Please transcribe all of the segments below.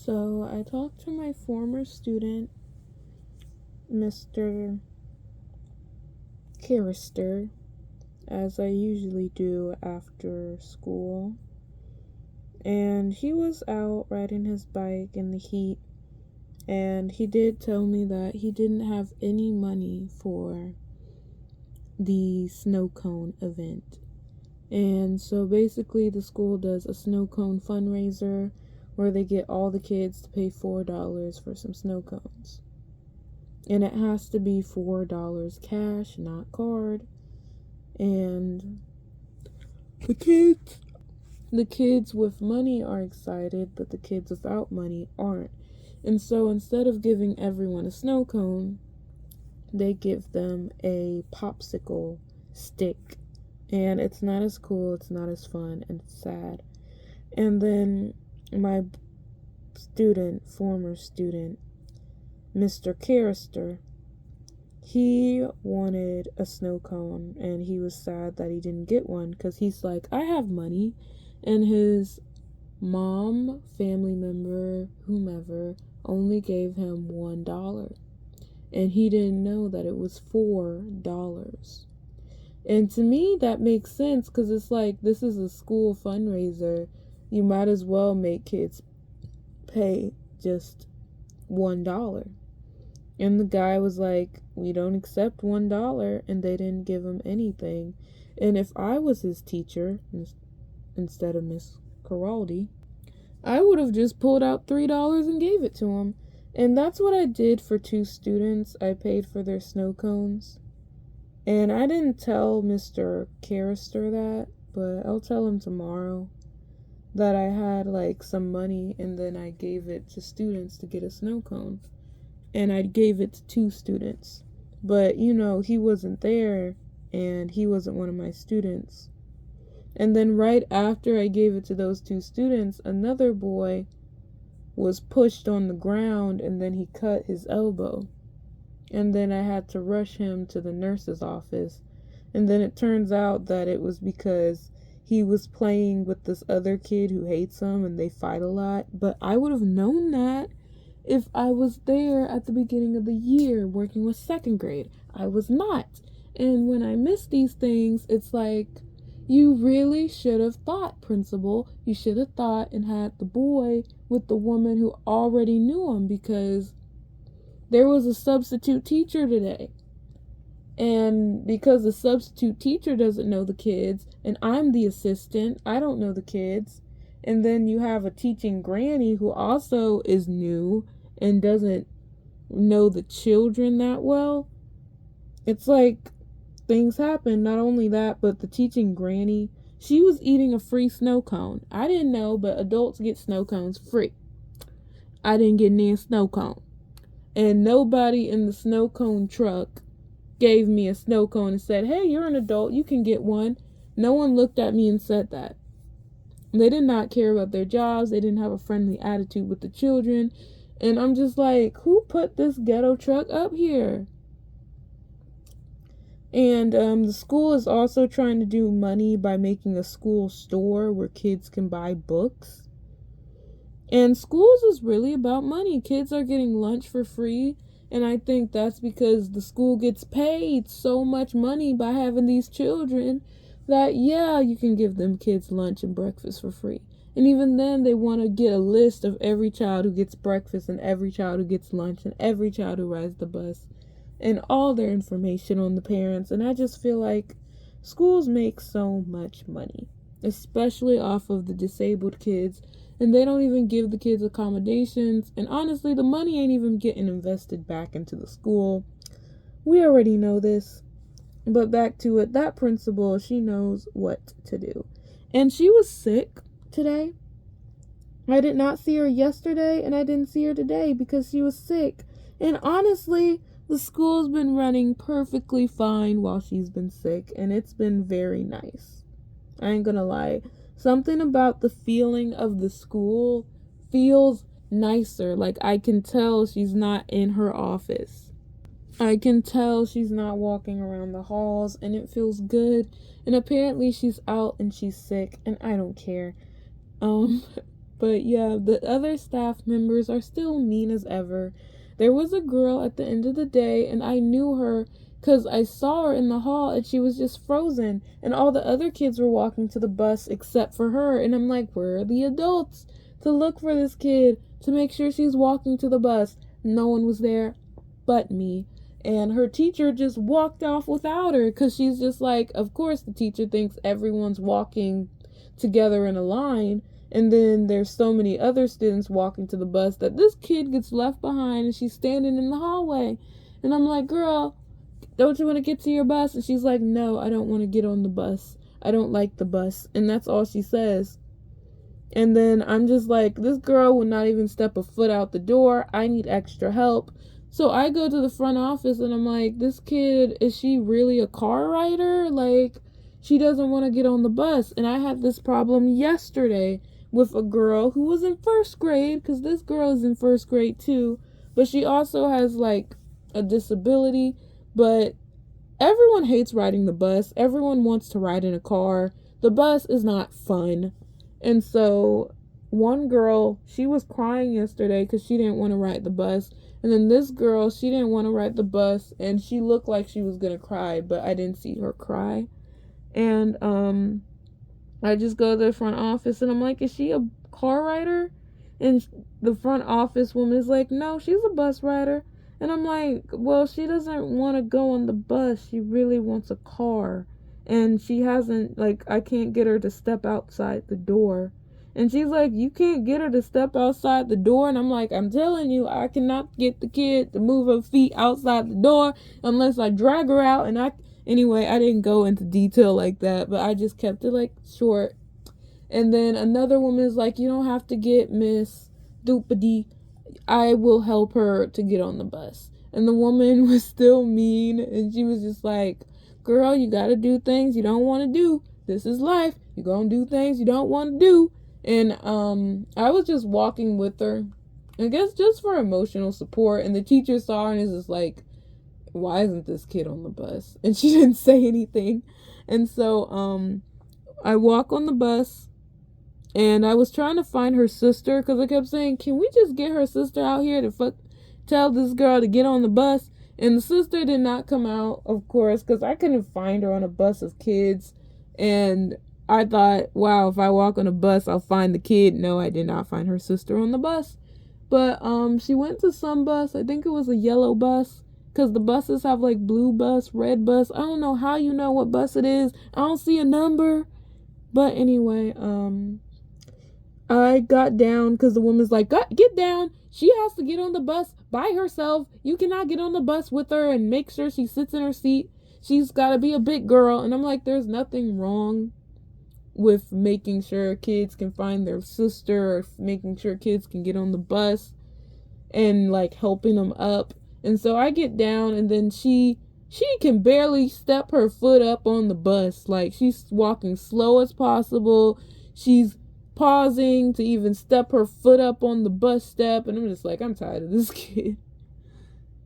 So I talked to my former student, Mr. Carrister, as I usually do after school. And he was out riding his bike in the heat, and he did tell me that he didn't have any money for the snow cone event. And so basically the school does a snow cone fundraiser where they get all the kids to pay $4 for some snow cones. And it has to be $4 cash, not card. And the kids with money are excited, but the kids without money aren't. And so instead of giving everyone a snow cone, they give them a popsicle stick. And it's not as cool, it's not as fun, and it's sad. And then my former student, Mr. Carrister, he wanted a snow cone, and he was sad that he didn't get one, because he's like, I have money, and his mom, family member, whomever, only gave him $1, and he didn't know that it was $4. And to me, that makes sense, because it's like, this is a school fundraiser. You might as well make kids pay just $1. And the guy was like, we don't accept $1, and they didn't give him anything. And if I was his teacher, instead of Miss Caraldi, I would have just pulled out $3 and gave it to him. And that's what I did for 2 students. I paid for their snow cones. And I didn't tell Mr. Carrister that, but I'll tell him tomorrow that I had like some money, and then I gave it to students to get a snow cone. And I gave it to 2 students. But, he wasn't there, and he wasn't one of my students. And then right after I gave it to those 2 students, another boy was pushed on the ground, and then he cut his elbow. And then I had to rush him to the nurse's office. And then it turns out that it was because he was playing with this other kid who hates him, and they fight a lot. But I would have known that if I was there at the beginning of the year working with 2nd grade. I was not. And when I miss these things, it's like, you really should have thought, principal. You should have thought and had the boy with the woman who already knew him, because there was a substitute teacher today. And because the substitute teacher doesn't know the kids, and I'm the assistant, I don't know the kids. And then you have a teaching granny who also is new and doesn't know the children that well. It's like, things happen. Not only that, but the teaching granny, she was eating a free snow cone. I didn't know, but adults get snow cones free. I didn't get any snow cone. And nobody in the snow cone truck gave me a snow cone and said, hey, you're an adult, you can get one. No one looked at me and said that. They did not care about their jobs. They didn't have a friendly attitude with the children. And I'm just like, who put this ghetto truck up here? And the school is also trying to do money by making a school store where kids can buy books. And schools is really about money. Kids are getting lunch for free. And I think that's because the school gets paid so much money by having these children that, yeah, you can give them kids lunch and breakfast for free. And even then, they want to get a list of every child who gets breakfast, and every child who gets lunch, and every child who rides the bus, and all their information on the parents. And I just feel like schools make so much money, especially off of the disabled kids. And they don't even give the kids accommodations. And honestly, the money ain't even getting invested back into the school. We already know this. But back to it, that principal, she knows what to do. And she was sick today. I did not see her yesterday, and I didn't see her today because she was sick. And honestly, the school's been running perfectly fine while she's been sick, and it's been very nice. I ain't gonna lie. Something about the feeling of the school feels nicer. Like, I can tell she's not in her office. I can tell she's not walking around the halls, and it feels good. And apparently she's out and she's sick, and I don't care. But yeah, the other staff members are still mean as ever. There was a girl at the end of the day, and I knew her because I saw her in the hall and she was just frozen. And all the other kids were walking to the bus except for her. And I'm like, where are the adults to look for this kid to make sure she's walking to the bus? No one was there but me. And her teacher just walked off without her because she's just like, of course the teacher thinks everyone's walking together in a line. And then there's so many other students walking to the bus that this kid gets left behind and she's standing in the hallway. And I'm like, girl, don't you want to get to your bus? And she's like, no, I don't want to get on the bus. I don't like the bus. And that's all she says. And then I'm just like, this girl will not even step a foot out the door. I need extra help. So I go to the front office and I'm like, this kid, is she really a car rider? Like, she doesn't want to get on the bus. And I had this problem yesterday with a girl who was in first grade, because this girl is in first grade too, but she also has like a disability. But everyone hates riding the bus. Everyone wants to ride in a car. The bus is not fun. And so one girl, she was crying yesterday because she didn't want to ride the bus. And then this girl, she didn't want to ride the bus and she looked like she was going to cry, but I didn't see her cry. And I just go to the front office and I'm like, is she a car rider? And the front office woman is like, no, she's a bus rider. And I'm like, well, she doesn't want to go on the bus. She really wants a car. And she hasn't, like, I can't get her to step outside the door. And she's like, you can't get her to step outside the door. And I'm like, I'm telling you, I cannot get the kid to move her feet outside the door unless I drag her out. And anyway, I didn't go into detail like that, but I just kept it like short. And then another woman is like, you don't have to get Miss Doopity. I will help her to get on the bus. And the woman was still mean. And she was just like, girl, you got to do things you don't want to do. This is life. You're going to do things you don't want to do. And I was just walking with her, I guess just for emotional support. And the teacher saw her and is just like, why isn't this kid on the bus? And she didn't say anything. And so I walk on the bus and I was trying to find her sister because I kept saying, can we just get her sister out here to tell this girl to get on the bus? And the sister did not come out, of course, because I couldn't find her on a bus of kids. And I thought, wow, if I walk on a bus, I'll find the kid. No, I did not find her sister on the bus. But she went to some bus. I think it was a yellow bus, because the buses have like blue bus, red bus. I don't know how you know what bus it is. I don't see a number. But anyway, I got down because the woman's like, get down. She has to get on the bus by herself. You cannot get on the bus with her and make sure she sits in her seat. She's got to be a big girl. And I'm like, there's nothing wrong with making sure kids can find their sister or making sure kids can get on the bus and like helping them up. And so I get down and then she can barely step her foot up on the bus. Like, she's walking slow as possible. She's pausing to even step her foot up on the bus step. And I'm just like, I'm tired of this kid.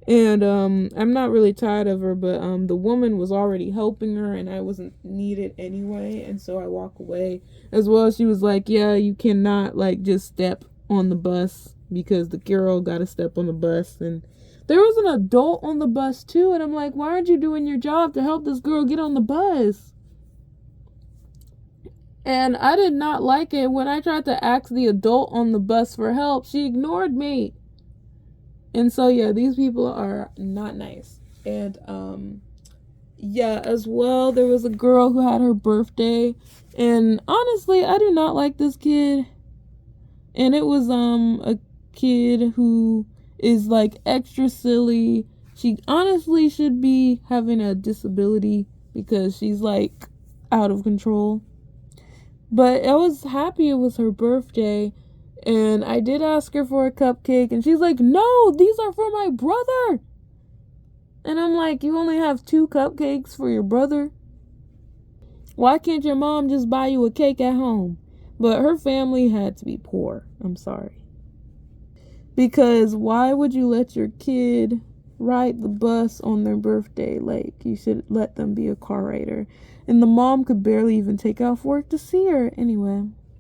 And I'm not really tired of her, but the woman was already helping her and I wasn't needed anyway. And so I walk away as well. She was like, yeah, you cannot like just step on the bus because the girl got to step on the bus. And there was an adult on the bus too. And I'm like, why aren't you doing your job to help this girl get on the bus? And I did not like it when I tried to ask the adult on the bus for help. She ignored me. And so, yeah, these people are not nice. And, yeah, as well, there was a girl who had her birthday. And honestly, I do not like this kid. And it was, a kid who is, like, extra silly. She honestly should be having a disability because she's, like, out of control. But I was happy it was her birthday. And I did ask her for a cupcake. And she's like, no, these are for my brother. And I'm like, you only have 2 cupcakes for your brother? Why can't your mom just buy you a cake at home? But her family had to be poor. I'm sorry. Because why would you let your kid ride the bus on their birthday? Like, you should let them be a car rider. And the mom could barely even take off work to see her. Anyway.